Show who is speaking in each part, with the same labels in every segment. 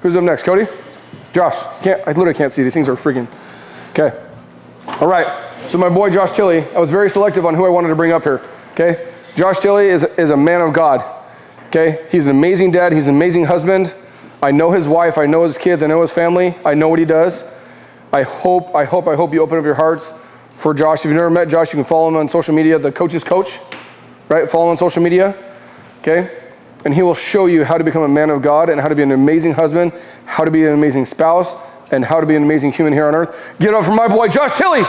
Speaker 1: Who's up next? Cody? Josh? I literally can't see. These things are freaking. Okay. All right. So my boy Josh Tilley, I was very selective on who I wanted to bring up here. Okay. Josh Tilley is a man of God. Okay. He's an amazing dad. He's an amazing husband. I know his wife. I know his kids. I know his family. I know what he does. I hope you open up your hearts for Josh. If you've never met Josh, you can follow him on social media, the Coach's Coach, right? Follow him on social media, okay? And he will show you how to become a man of God and how to be an amazing husband, how to be an amazing spouse, and how to be an amazing human here on earth. Give it up for my boy, Josh Tilley. You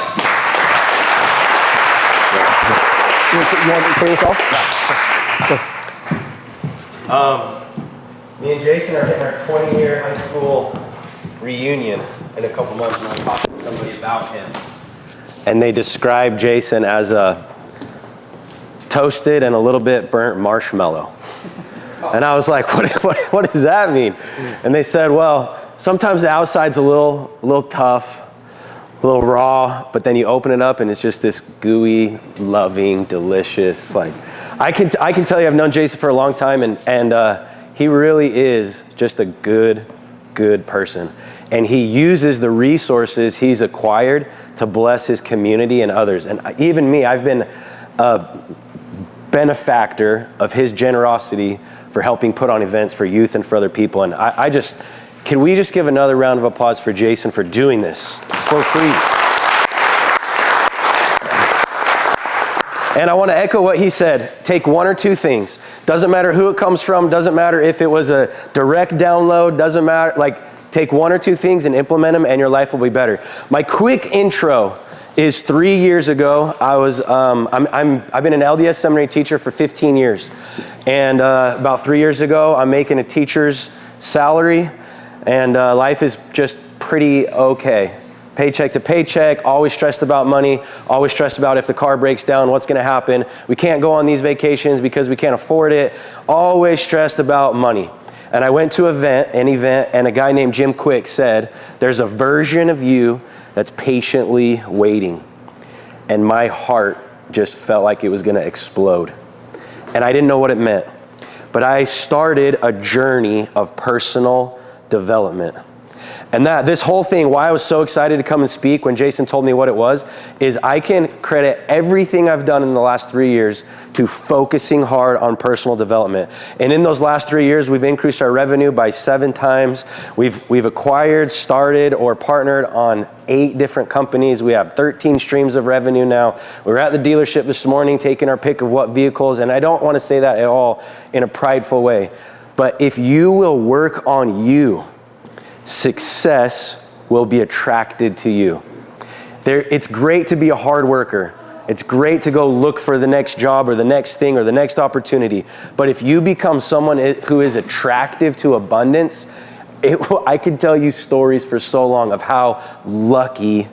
Speaker 1: want to clear this off?
Speaker 2: Me and Jason are hitting our 20-year high school reunion in a couple months, and I'm talking to somebody about him. And they describe Jason as a toasted and a little bit burnt marshmallow. And I was like, what does that mean? And they said, well, sometimes the outside's a little tough, a little raw, but then you open it up and it's just this gooey, loving, delicious, like, I can tell you I've known Jason for a long time, and he really is just a good person. And he uses the resources he's acquired to bless his community and others. And even me, I've been a benefactor of his generosity for helping put on events for youth and for other people. And can we just give another round of applause for Jason for doing this for free? And I want to echo what he said. Take one or two things. Doesn't matter who it comes from. Doesn't matter if it was a direct download. Doesn't matter. Like, take one or two things and implement them, and your life will be better. My quick intro is 3 years ago. I've been an LDS seminary teacher for 15 years. And about 3 years ago, I'm making a teacher's salary, and life is just pretty okay. Paycheck to paycheck, always stressed about money, always stressed about if the car breaks down, what's gonna happen. We can't go on these vacations because we can't afford it. Always stressed about money. And I went to an event, and a guy named Jim Quick said, there's a version of you that's patiently waiting. And my heart just felt like it was gonna explode. And I didn't know what it meant. But I started a journey of personal development. And this whole thing, why I was so excited to come and speak when Jason told me what it was, is I can credit everything I've done in the last 3 years to focusing hard on personal development. And in those last 3 years, we've increased our revenue by 7 times. We've acquired, started, or partnered on 8 different companies. We have 13 streams of revenue now. We were at the dealership this morning taking our pick of what vehicles, and I don't want to say that at all in a prideful way. But if you will work on you, success will be attracted to you. It's great to be a hard worker. It's great to go look for the next job or the next thing or the next opportunity. But if you become someone who is attractive to abundance, I could tell you stories for so long of how lucky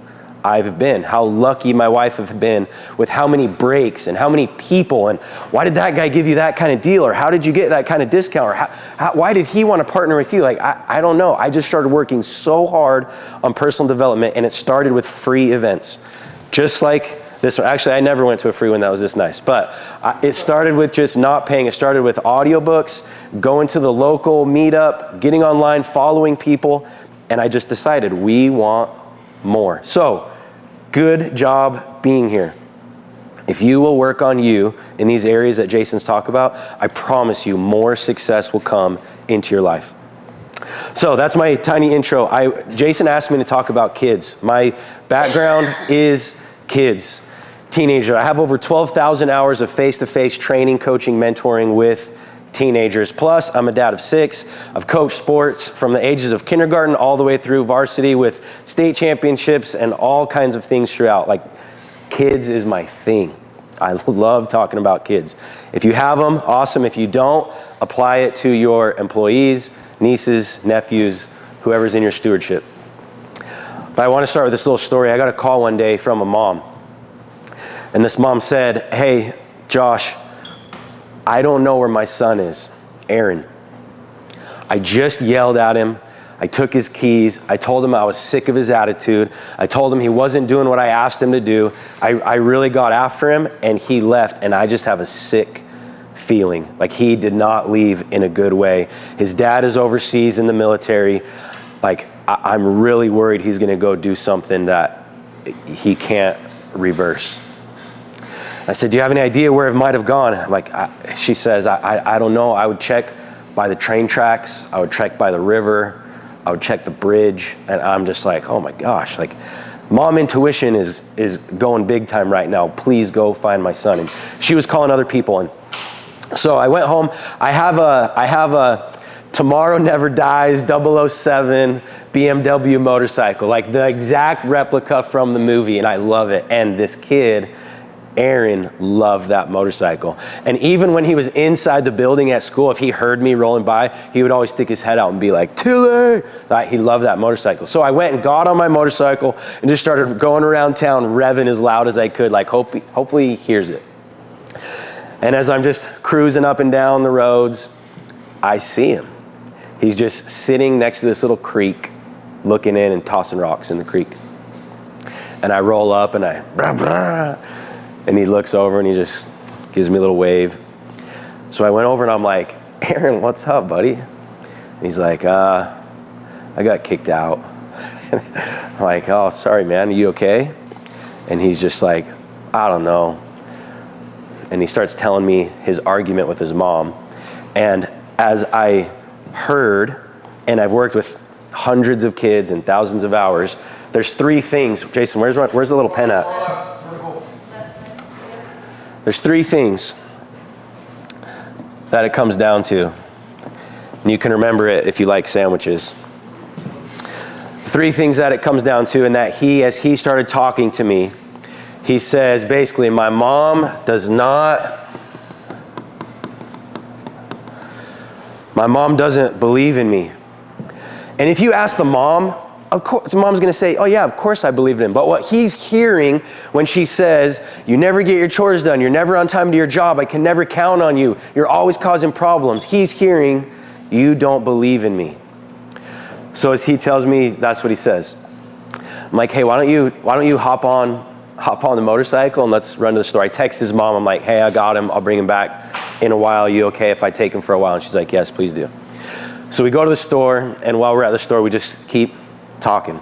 Speaker 2: I've been, how lucky my wife have been with how many breaks and how many people, and why did that guy give you that kind of deal, or how did you get that kind of discount, or why did he want to partner with you? Like, I don't know. I just started working so hard on personal development, and it started with free events. Just like this one. Actually, I never went to a free one that was this nice, but it started with just not paying. It started with audiobooks, going to the local meetup, getting online, following people, and I just decided we want more. So, good job being here. If you will work on you in these areas that Jason's talked about, I promise you more success will come into your life. So that's my tiny intro. Jason asked me to talk about kids. My background is kids, teenager. I have over 12,000 hours of face-to-face training, coaching, mentoring with teenagers. Plus, I'm a dad of 6. I've coached sports from the ages of kindergarten all the way through varsity with state championships and all kinds of things throughout. Like, kids is my thing. I love talking about kids. If you have them, awesome. If you don't, apply it to your employees, nieces, nephews, whoever's in your stewardship. But I want to start with this little story. I got a call one day from a mom. And this mom said, hey, Josh, I don't know where my son is, Aaron. I just yelled at him. I took his keys. I told him I was sick of his attitude. I told him he wasn't doing what I asked him to do. I really got after him, and he left, and I just have a sick feeling. Like, he did not leave in a good way. His dad is overseas in the military. Like, I'm really worried he's gonna go do something that he can't reverse. I said, do you have any idea where it might have gone? She says, I don't know. I would check by the train tracks. I would check by the river. I would check the bridge. And I'm just like, oh my gosh, like, mom intuition is going big time right now. Please go find my son. And she was calling other people. And so I went home. I have a Tomorrow Never Dies 007 BMW motorcycle, like the exact replica from the movie, and I love it. And this kid, Aaron, loved that motorcycle. And even when he was inside the building at school, if he heard me rolling by, he would always stick his head out and be like, Tilley! Like, he loved that motorcycle. So I went and got on my motorcycle and just started going around town, revving as loud as I could, like hopefully he hears it. And as I'm just cruising up and down the roads, I see him. He's just sitting next to this little creek, looking in and tossing rocks in the creek. And I roll up and and he looks over and he just gives me a little wave. So I went over and I'm like, Aaron, what's up, buddy? And he's like, I got kicked out. I'm like, oh, sorry, man, are you okay? And he's just like, I don't know. And he starts telling me his argument with his mom. And as I heard, and I've worked with hundreds of kids and thousands of hours, there's three things. Jason, where's the little pen at? There's three things that it comes down to. And you can remember it if you like sandwiches. Three things that it comes down to, and that as he started talking to me, he says, basically, my mom doesn't believe in me. And if you ask the mom, of course, the mom's gonna say, oh yeah, of course I believe in him. But what he's hearing when she says, you never get your chores done, you're never on time to your job, I can never count on you, you're always causing problems. He's hearing, you don't believe in me. So as he tells me, that's what he says. I'm like, hey, why don't you hop on the motorcycle and let's run to the store. I text his mom, I'm like, hey, I got him, I'll bring him back in a while. Are you okay if I take him for a while? And she's like, yes, please do. So we go to the store, and while we're at the store, we just keep talking.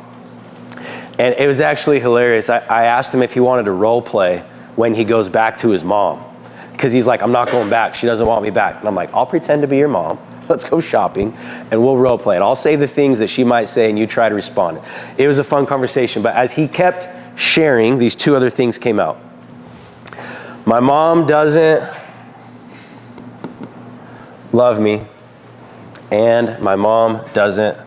Speaker 2: And it was actually hilarious. I asked him if he wanted to role play when he goes back to his mom. Because he's like, I'm not going back. She doesn't want me back. And I'm like, I'll pretend to be your mom. Let's go shopping, and we'll role play. And I'll say the things that she might say, and you try to respond. It was a fun conversation. But as he kept sharing, these two other things came out. My mom doesn't love me, and my mom doesn't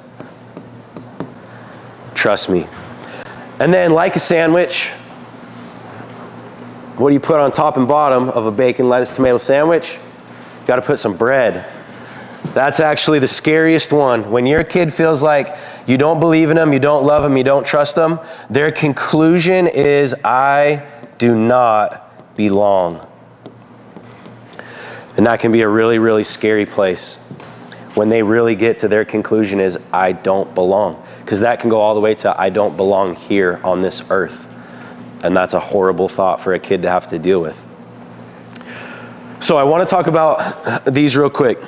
Speaker 2: trust me. And then, like a sandwich, what do you put on top and bottom of a bacon, lettuce, tomato sandwich? You got to put some bread. That's actually the scariest one. When your kid feels like you don't believe in them, you don't love them, you don't trust them, their conclusion is, I do not belong. And that can be a really, really scary place when they really get to their conclusion is, I don't belong. Because that can go all the way to, I don't belong here on this earth. And that's a horrible thought for a kid to have to deal with. So I want to talk about these real quick.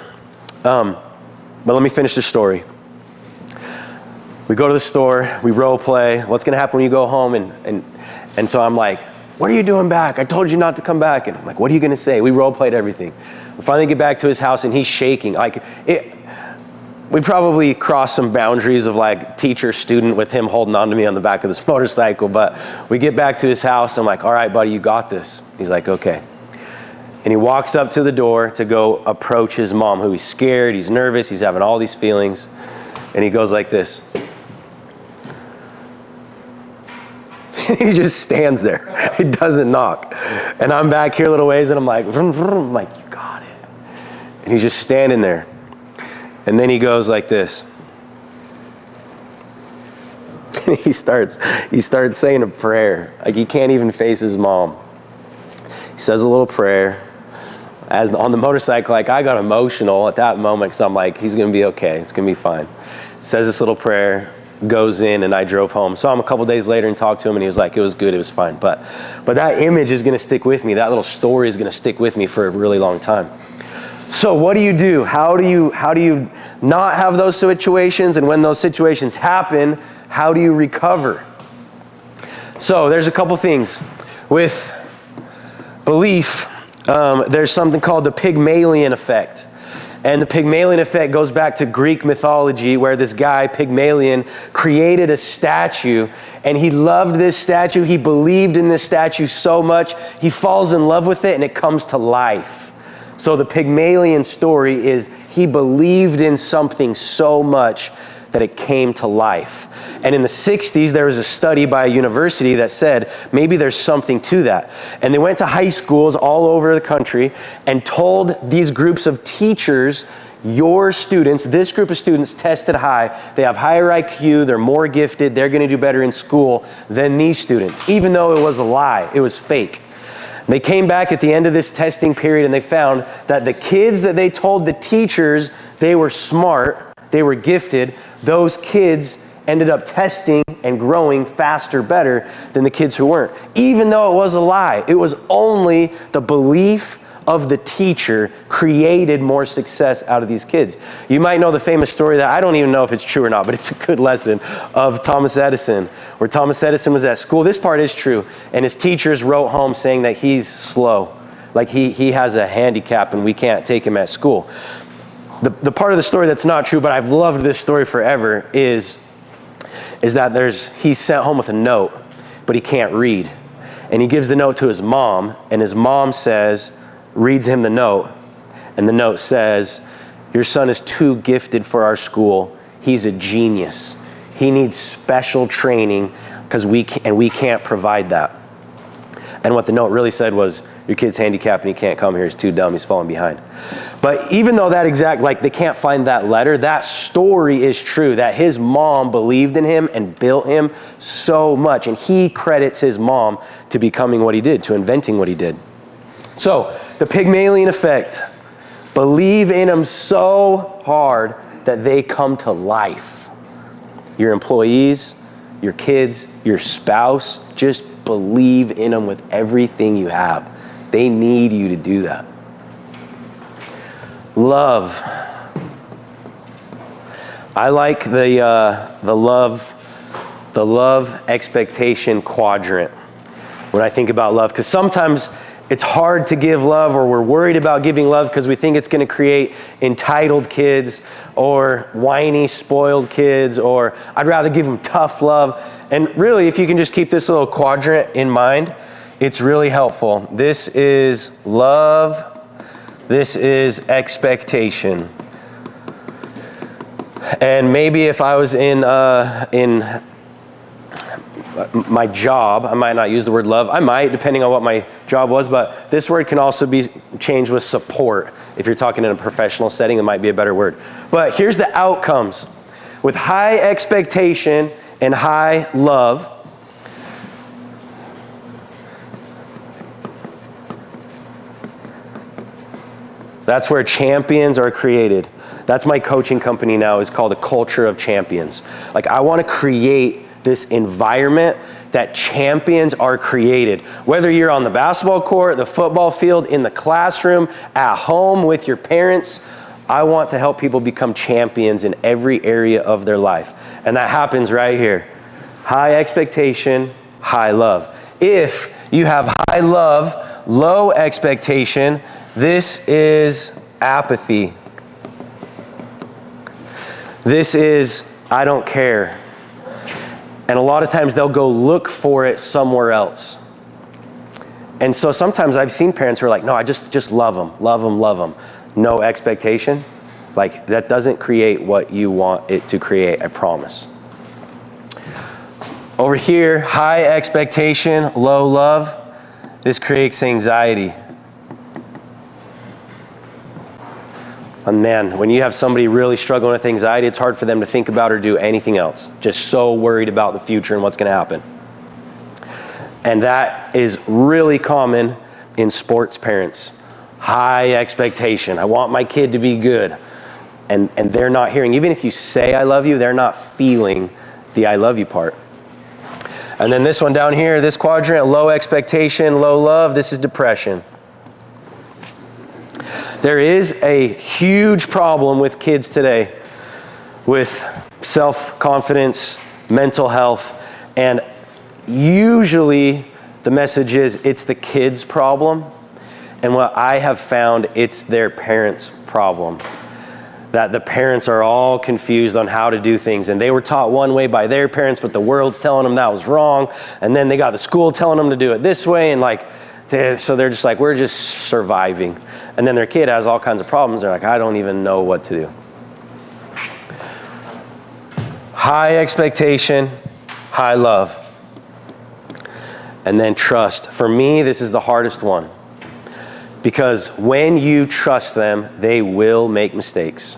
Speaker 2: But let me finish the story. We go to the store, we role play. What's going to happen when you go home? And so I'm like, what are you doing back? I told you not to come back. And I'm like, what are you going to say? We role played everything. We finally get back to his house and he's shaking. We probably crossed some boundaries of like teacher, student with him holding on to me on the back of this motorcycle. But we get back to his house. I'm like, all right, buddy, you got this. He's like, okay. And he walks up to the door to go approach his mom, who he's scared, he's nervous, he's having all these feelings. And he goes like this. He just stands there. He doesn't knock. And I'm back here a little ways and I'm like, vroom, vroom. I'm like, you got it. And he's just standing there. And then he goes like this. He starts saying a prayer. Like he can't even face his mom. He says a little prayer. As on the motorcycle, like I got emotional at that moment because I'm like, he's going to be okay. It's going to be fine. Says this little prayer. goes in, and I drove home. Saw him a couple days later and talked to him, and he was like, it was good, it was fine. But that image is gonna stick with me. That little story is gonna stick with me for a really long time. So what do you do? How do you not have those situations? And when those situations happen, how do you recover? So there's a couple things. With belief, there's something called the Pygmalion effect. And the Pygmalion effect goes back to Greek mythology, where this guy, Pygmalion, created a statue, and he loved this statue. He believed in this statue so much, he falls in love with it, and it comes to life. So the Pygmalion story is he believed in something so much that it came to life. And in the 60s, there was a study by a university that said, maybe there's something to that. And they went to high schools all over the country and told these groups of teachers, your students, this group of students tested high, they have higher IQ, they're more gifted, they're gonna do better in school than these students, even though it was a lie, it was fake. They came back at the end of this testing period and they found that the kids that they told the teachers they were smart, they were gifted, those kids ended up testing and growing faster, better than the kids who weren't. Even though it was a lie, it was only the belief of the teacher created more success out of these kids. You might know the famous story that I don't even know if it's true or not, but it's a good lesson, of Thomas Edison, where Thomas Edison was at school. This part is true. And his teachers wrote home saying that he's slow, like he has a handicap and we can't take him at school. The part of the story that's not true, but I've loved this story forever, is that he's sent home with a note, but he can't read. And he gives the note to his mom, and his mom reads him the note, and the note says, your son is too gifted for our school. He's a genius. He needs special training because we can't provide that. And what the note really said was, your kid's handicapped and he can't come here, he's too dumb, he's falling behind. But even though they can't find that letter, that story is true, that his mom believed in him and built him so much. And he credits his mom to becoming what he did, to inventing what he did. So, the Pygmalion effect. Believe in them so hard that they come to life. Your employees, your kids, your spouse, just believe in them with everything you have. They need you to do that. Love. I like the love expectation quadrant when I think about love, because sometimes it's hard to give love, or we're worried about giving love because we think it's going to create entitled kids or whiny, spoiled kids, or I'd rather give them tough love. And really, if you can just keep this little quadrant in mind, it's really helpful. This is love. This is expectation. And maybe if I was in my job, I might not use the word love. I might, depending on what my job was, but this word can also be changed with support. If you're talking in a professional setting, it might be a better word. But here's the outcomes. With high expectation and high love, that's where champions are created. That's my coaching company now, is called a culture of champions. Like, I want to create this environment that champions are created. Whether you're on the basketball court, the football field, in the classroom, at home with your parents, I want to help people become champions in every area of their life. And that happens right here. High expectation, high love. If you have high love, low expectation, this is apathy. This is, I don't care. And a lot of times they'll go look for it somewhere else. And so sometimes I've seen parents who are like, no, I just love them, love them, love them. No expectation. Like, that doesn't create what you want it to create, I promise. Over here, high expectation, low love. This creates anxiety. And man, when you have somebody really struggling with anxiety, it's hard for them to think about or do anything else. Just so worried about the future and what's going to happen. And that is really common in sports parents. High expectation. I want my kid to be good. And they're not hearing, even if you say I love you, they're not feeling the I love you part. And then this one down here, this quadrant, low expectation, low love, this is depression. There is a huge problem with kids today with self-confidence, mental health, and usually the message is it's the kid's problem. And what I have found, it's their parents' problem. That the parents are all confused on how to do things. And they were taught one way by their parents, but the world's telling them that was wrong. And then they got the school telling them to do it this way. And so they're just like, we're just surviving. And then their kid has all kinds of problems. They're like, I don't even know what to do. High expectation, high love. And then trust. For me, this is the hardest one. Because when you trust them, they will make mistakes.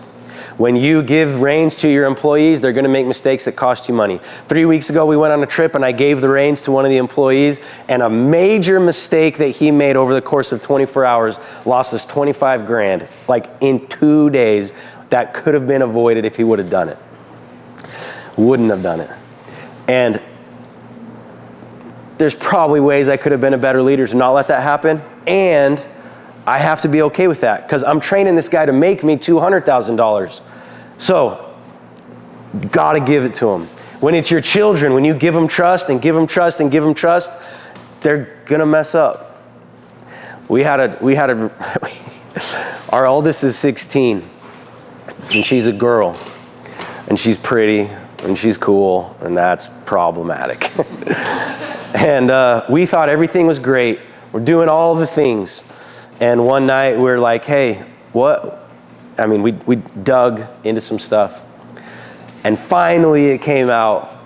Speaker 2: When you give reins to your employees, they're going to make mistakes that cost you money. 3 weeks ago, we went on a trip and I gave the reins to one of the employees, and a major mistake that he made over the course of 24 hours lost us 25 grand, like in 2 days. That could have been avoided if he would have done it. Wouldn't have done it. And there's probably ways I could have been a better leader to not let that happen. And I have to be okay with that because I'm training this guy to make me $200,000. So, gotta give it to him. When it's your children, when you give them trust and give them trust and give them trust, they're gonna mess up. Our oldest is 16, and she's a girl, and she's pretty, and she's cool, and that's problematic. And we thought everything was great. We're doing all the things. And one night we were like, hey, what? I mean, we dug into some stuff. And finally it came out,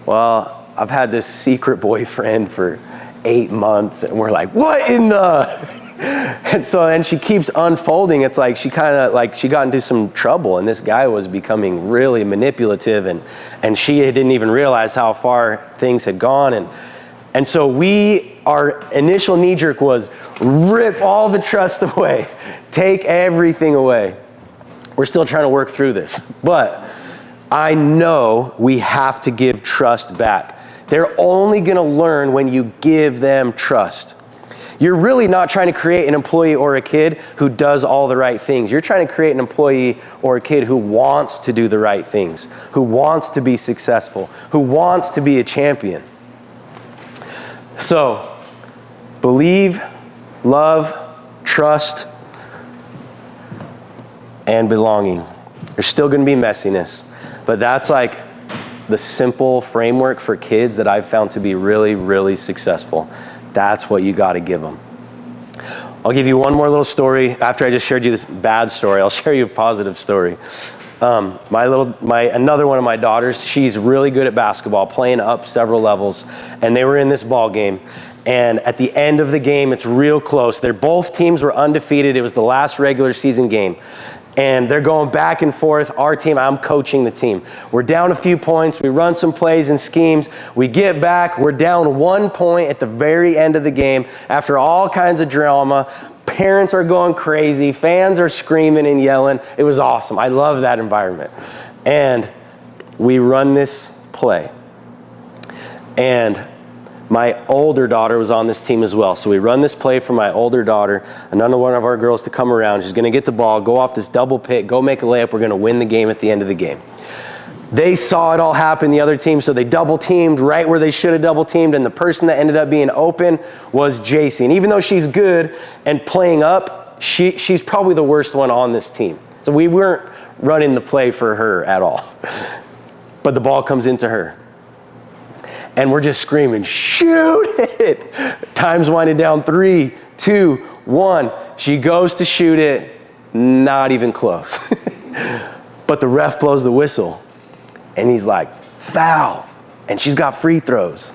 Speaker 2: well, I've had this secret boyfriend for 8 months. And we're like, what in the? And so then she keeps unfolding. It's like she got into some trouble, and this guy was becoming really manipulative, and she didn't even realize how far things had gone. And so our initial knee jerk was rip all the trust away, take everything away. We're still trying to work through this, but I know we have to give trust back. They're only gonna learn when you give them trust. You're really not trying to create an employee or a kid who does all the right things. You're trying to create an employee or a kid who wants to do the right things, who wants to be successful, who wants to be a champion. So, believe, love, trust, and belonging. There's still going to be messiness, but that's like the simple framework for kids that I've found to be really, really successful. That's what you got to give them. I'll give you one more little story. After I just shared you this bad story, I'll share you a positive story. Another one of my daughters, she's really good at basketball, playing up several levels, and they were in this ball game. And at the end of the game, it's real close. Both teams were undefeated. It was the last regular season game. And they're going back and forth. Our team, I'm coaching the team. We're down a few points. We run some plays and schemes. We get back. We're down 1 point at the very end of the game after all kinds of drama. Parents are going crazy. Fans are screaming and yelling. It was awesome. I love that environment. And we run this play. And my older daughter was on this team as well. So we run this play for my older daughter, another one of our girls to come around. She's going to get the ball, go off this double pick, go make a layup. We're going to win the game at the end of the game. They saw it all happen, the other team, so they double teamed right where they should have double teamed, and the person that ended up being open was JC. And even though she's good and playing up, she's probably the worst one on this team. So we weren't running the play for her at all. But the ball comes into her. And we're just screaming, shoot it! Time's winding down, 3, 2, 1. She goes to shoot it, not even close. But the ref blows the whistle. And he's like, foul. And she's got free throws.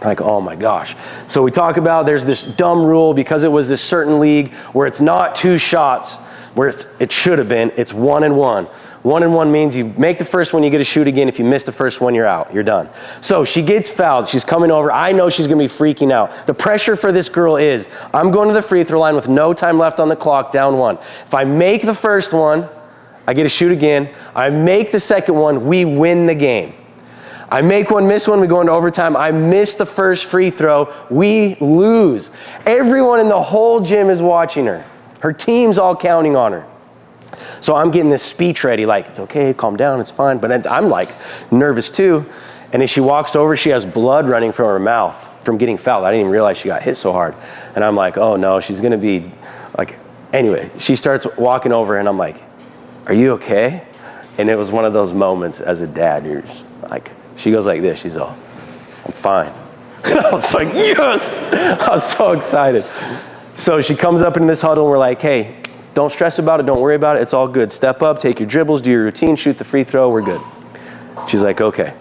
Speaker 2: Like, oh my gosh. So we talk about there's this dumb rule because it was this certain league where it's not 2 shots, where it should have been, it's 1 and 1. 1 and 1 means you make the first one, you get to shoot again. If you miss the first one, you're out. You're done. So she gets fouled. She's coming over. I know she's going to be freaking out. The pressure for this girl is, I'm going to the free throw line with no time left on the clock, down 1. If I make the first one, I get to shoot again. I make the second one, we win the game. I make one, miss one, we go into overtime. I miss the first free throw. We lose. Everyone in the whole gym is watching her. Her team's all counting on her. So I'm getting this speech ready, like, it's okay, calm down, it's fine. But I'm like nervous too. And as she walks over, she has blood running from her mouth from getting fouled. I didn't even realize she got hit so hard. And I'm like, oh no, she's gonna be like, anyway, she starts walking over and I'm like, are you okay? And it was one of those moments as a dad, you're just like, she goes like this, she's all, I'm fine. And I was like, yes! I was so excited. So she comes up in this huddle and we're like, hey, don't stress about it, don't worry about it, it's all good. Step up, take your dribbles, do your routine, shoot the free throw, we're good. She's like, okay.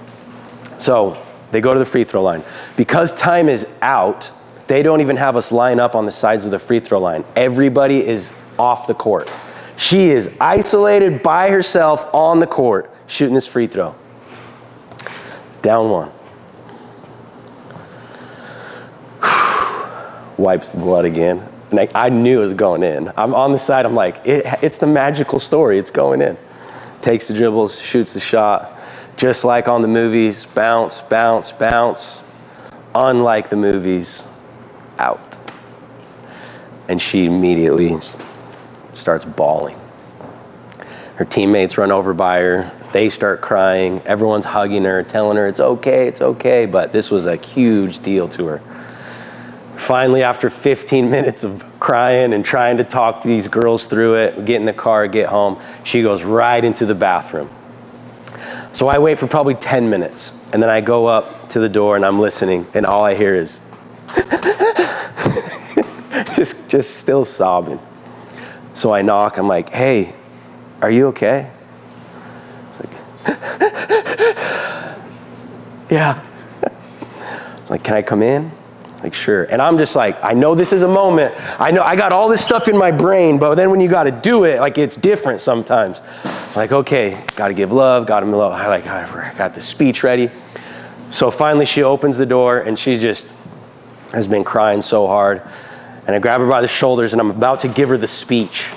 Speaker 2: So they go to the free throw line. Because time is out, they don't even have us line up on the sides of the free throw line. Everybody is off the court. She is isolated by herself on the court, shooting this free throw. Down one. Wipes the blood again. And I knew it was going in. I'm on the side, I'm like, it's the magical story, it's going in. Takes the dribbles, shoots the shot. Just like on the movies, bounce, bounce, bounce. Unlike the movies, out. And she immediately starts bawling. Her teammates run over by her. They start crying. Everyone's hugging her, telling her it's okay. But this was a huge deal to her. Finally, after 15 minutes of crying and trying to talk to these girls through it, get in the car, get home, she goes right into the bathroom. So I wait for probably 10 minutes, and then I go up to the door and I'm listening, and all I hear is just still sobbing. So I knock, I'm like, hey, are you okay? Yeah. It's like, can I come in? Like, sure. And I'm just like, I know this is a moment. I know I got all this stuff in my brain, but then when you got to do it, like, it's different sometimes. Like, okay, got to give love, got to love. I got the speech ready. So finally she opens the door and she just has been crying so hard. And I grab her by the shoulders and I'm about to give her the speech.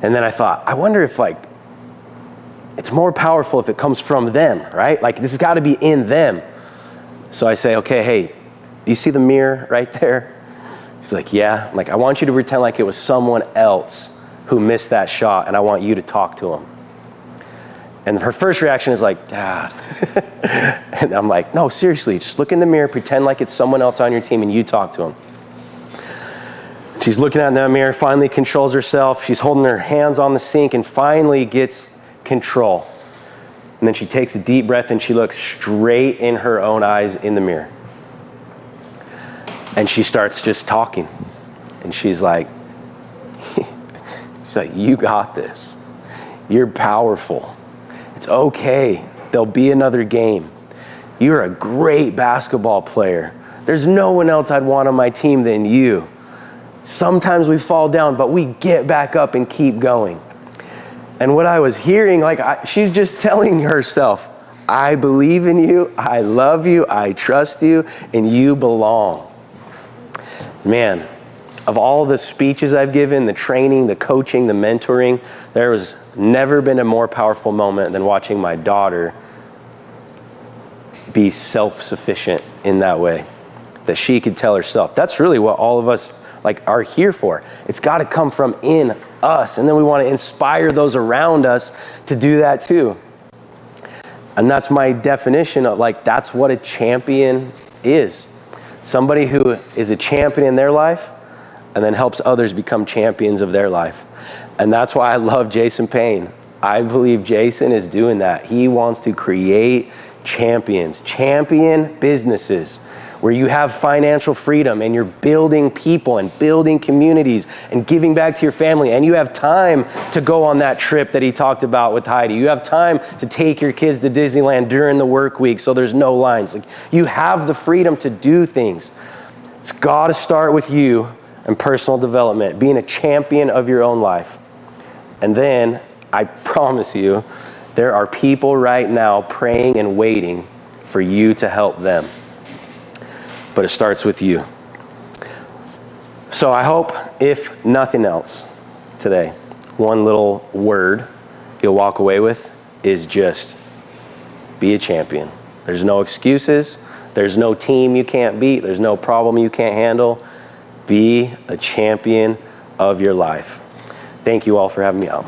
Speaker 2: And then I thought, I wonder if, like, it's more powerful if it comes from them, right? Like, this has got to be in them. So I say, okay, hey, do you see the mirror right there? She's like, yeah. I'm like, I want you to pretend like it was someone else who missed that shot, and I want you to talk to him. And her first reaction is like, Dad. And I'm like, no, seriously, just look in the mirror, pretend like it's someone else on your team, and you talk to him. She's looking at that mirror, finally controls herself. She's holding her hands on the sink and finally gets control. And then she takes a deep breath and she looks straight in her own eyes in the mirror. And she starts just talking. And she's like, you got this. You're powerful. It's okay. There'll be another game. You're a great basketball player. There's no one else I'd want on my team than you. Sometimes we fall down, but we get back up and keep going. And what I was hearing, she's just telling herself, I believe in you, I love you, I trust you, and you belong. Man, of all the speeches I've given, the training, the coaching, the mentoring, there has never been a more powerful moment than watching my daughter be self-sufficient in that way, that she could tell herself. That's really what all of us are here for. It's got to come from in us, and then we want to inspire those around us to do that too. And that's my definition of that's what a champion is. Somebody who is a champion in their life and then helps others become champions of their life. And that's why I love Jason Payne. I believe Jason is doing that. He wants to create champions, champion businesses where you have financial freedom and you're building people and building communities and giving back to your family, and you have time to go on that trip that he talked about with Heidi. You have time to take your kids to Disneyland during the work week so there's no lines. You have the freedom to do things. It's got to start with you and personal development, being a champion of your own life. And then, I promise you, there are people right now praying and waiting for you to help them. But it starts with you. So I hope, if nothing else today, one little word you'll walk away with is just Be a champion. There's no excuses. There's no team you can't beat. There's no problem you can't handle. Be a champion of your life. Thank you all for having me out.